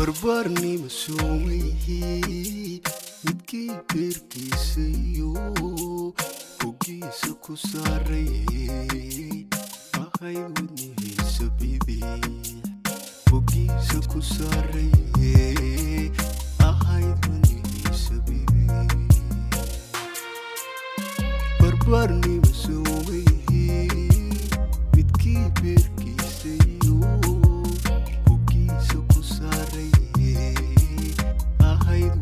بربرني مسومي midkii beerkiisayo hoggiisa ku saaray ahayd wadnihiisa bidix hoggiisa ku saaray ahayd wadnihiisa bidix barbarni masumay midkii beerkiisayo hoggiisa ku saaray ahayd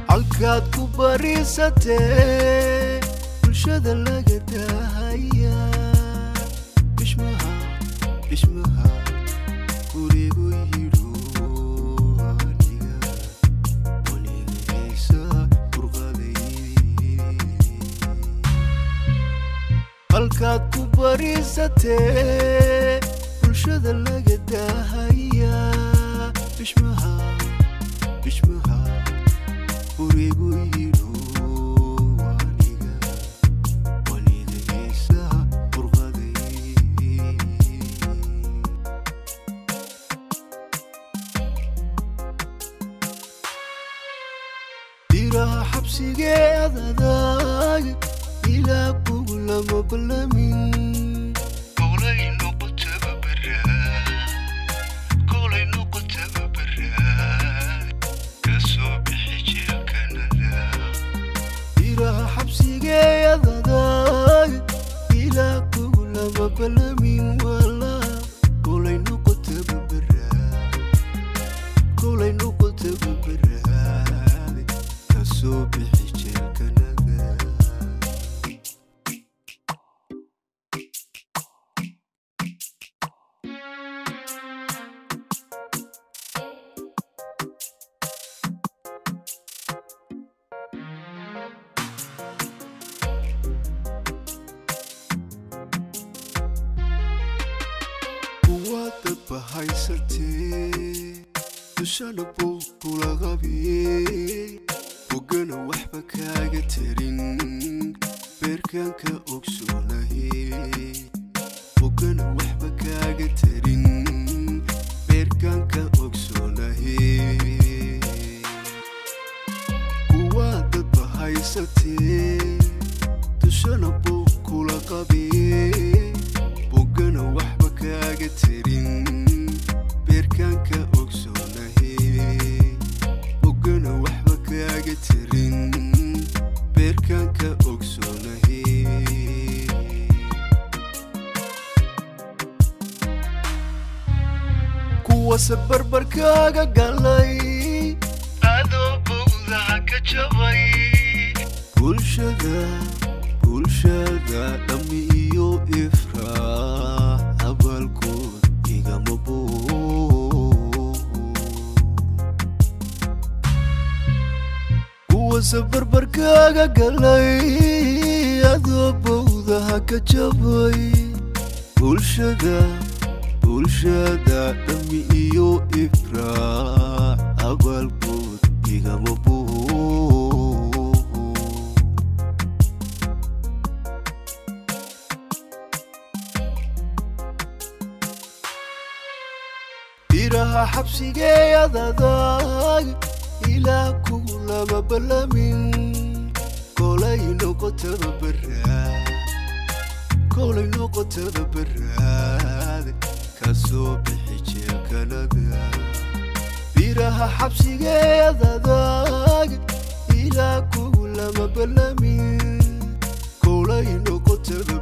halkaad ku barisatee bulshada laga daahaya bishmaha gurigu yidho aniga waligaysa burqaday halkaad ku barisatee bulshada laga daahaya bishmaha gurigu yidho aniga waligaysa burqaday diraha xabsigeedadag ilaa kugu lama ballamin بلمين ولا كولي نقطة ببراد كسو بحجي الكندا بهايستي دشنا بوكولا غبي وقنا وحبك هاجترين بركانك أكسونهي وقنا وحبك هاجترين بركانك أكسونهي قوات بهايستي دشنا بوكولا غبي وقنا وحبك هاجترين بركانك أكسونهي وقنا وحبك أجترين بركانك أكسونهي كوا سبر بركاga galay adoo bowdaha ka jabay bulshada dhammi iyo ifraax abalkood igama وسبر بركاga galay adoo bowdaha ka jabay bulshada dhammi iyo ifraax abalkood igama diraha xabsigeedadag ilaa kugu lama ballamin kolay noqotada baraad kasoo bixi jeelkanada diraha xabsigeedadag ilaa kugu lama ballamin kolay noqotada